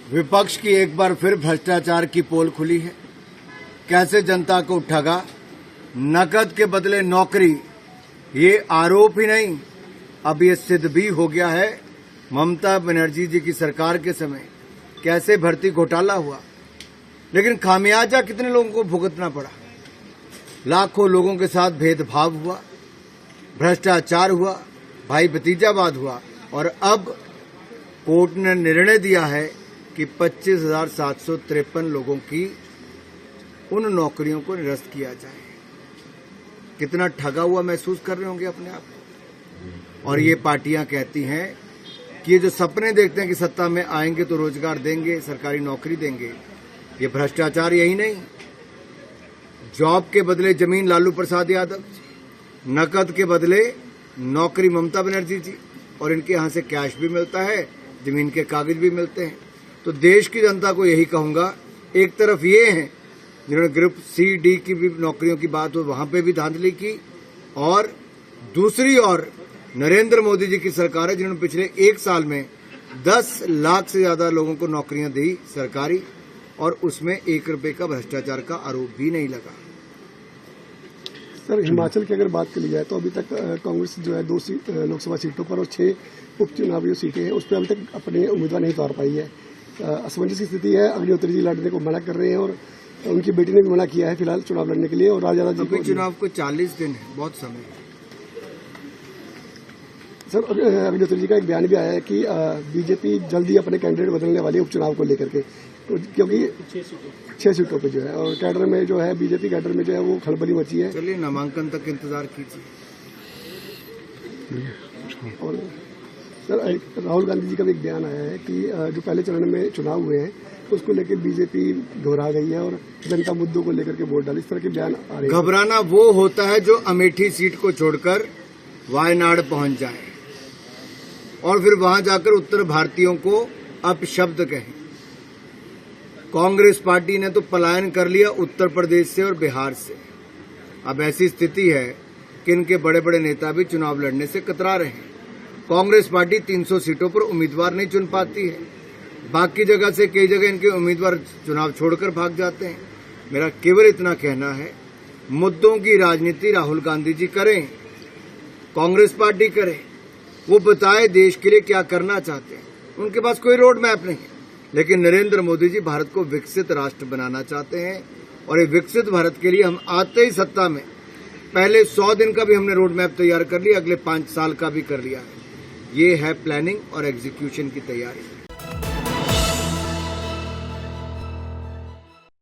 विपक्ष की एक बार फिर भ्रष्टाचार की पोल खुली है। कैसे जनता को ठगा, नकद के बदले नौकरी, ये आरोप ही नहीं, अब ये सिद्ध भी हो गया है। ममता बनर्जी जी की सरकार के समय कैसे भर्ती घोटाला हुआ, लेकिन खामियाजा कितने लोगों को भुगतना पड़ा। लाखों लोगों के साथ भेदभाव हुआ, भ्रष्टाचार हुआ, भाई भतीजावाद हुआ, और अब कोर्ट ने निर्णय दिया है कि 25,753 लोगों की उन नौकरियों को निरस्त किया जाए। कितना ठगा हुआ महसूस कर रहे होंगे अपने आप को। और ये पार्टियां कहती हैं कि ये जो सपने देखते हैं कि सत्ता में आएंगे तो रोजगार देंगे, सरकारी नौकरी देंगे, ये भ्रष्टाचार यही नहीं। जॉब के बदले जमीन लालू प्रसाद यादव, नकद के बदले नौकरी ममता बनर्जी जी, और इनके यहां से कैश भी मिलता है, जमीन के कागज भी मिलते हैं। तो देश की जनता को यही कहूंगा, एक तरफ ये है जिन्होंने ग्रुप सी डी की भी नौकरियों की बात हो वहां पे भी धांधली की, और दूसरी ओर नरेंद्र मोदी जी की सरकार है जिन्होंने पिछले एक साल में 10 लाख से ज्यादा लोगों को नौकरियां दी सरकारी, और उसमें 1 रुपए का भ्रष्टाचार का आरोप भी नहीं लगा। सर, हिमाचल की अगर बात करी जाए तो अभी तक कांग्रेस जो है 2 लोकसभा सीटों पर और 6 उपचुनावी सीटें हैं, उस पर अभी तक अपने उम्मीदवार नहीं उतार पाई है। असमंजस की स्थिति है। अग्निहोत्री जी लड़ने को मना कर रहे हैं और उनकी बेटी ने भी मना किया है फिलहाल चुनाव लड़ने के लिए, और राजा जी को चुनाव को 40 दिन है, बहुत समय है। सर, अग्निहोत्री जी का एक बयान भी आया है कि बीजेपी जल्दी अपने कैंडिडेट बदलने वाली है उपचुनाव को लेकर के, क्योंकि 6 सीटों पे जो है, और कैडर में जो है बीजेपी कैडर में जो है वो खलबली मची है। चलिए नामांकन तक इंतजार कीजिए। और सर, राहुल गांधी जी का भी एक बयान आया है कि जो पहले चरण में चुनाव हुए हैं उसको लेकर बीजेपी घबरा गई है और जनता मुद्दों को लेकर के वोट डाली, इस तरह के बयान आ रहे हैं। घबराना वो होता है जो अमेठी सीट को छोड़कर वायनाड पहुंच जाए और फिर वहां जाकर उत्तर भारतीयों को अपशब्द कहें। कांग्रेस पार्टी ने तो पलायन कर लिया उत्तर प्रदेश से और बिहार से। अब ऐसी स्थिति है कि इनके बड़े बड़े नेता भी चुनाव लड़ने से कतरा रहे हैं। कांग्रेस पार्टी 300 सीटों पर उम्मीदवार नहीं चुन पाती है, बाकी जगह से कई जगह इनके उम्मीदवार चुनाव छोड़कर भाग जाते हैं। मेरा केवल इतना कहना है, मुद्दों की राजनीति राहुल गांधी जी करें, कांग्रेस पार्टी करे, वो बताए देश के लिए क्या करना चाहते हैं। उनके पास कोई रोड मैप नहीं है, लेकिन नरेंद्र मोदी जी भारत को विकसित राष्ट्र बनाना चाहते हैं, और ये विकसित भारत के लिए हम आते ही सत्ता में पहले 100 दिन का भी हमने रोड मैप तैयार कर लिया, अगले 5 साल का भी कर लिया है। ये है प्लानिंग और एग्जीक्यूशन की तैयारी।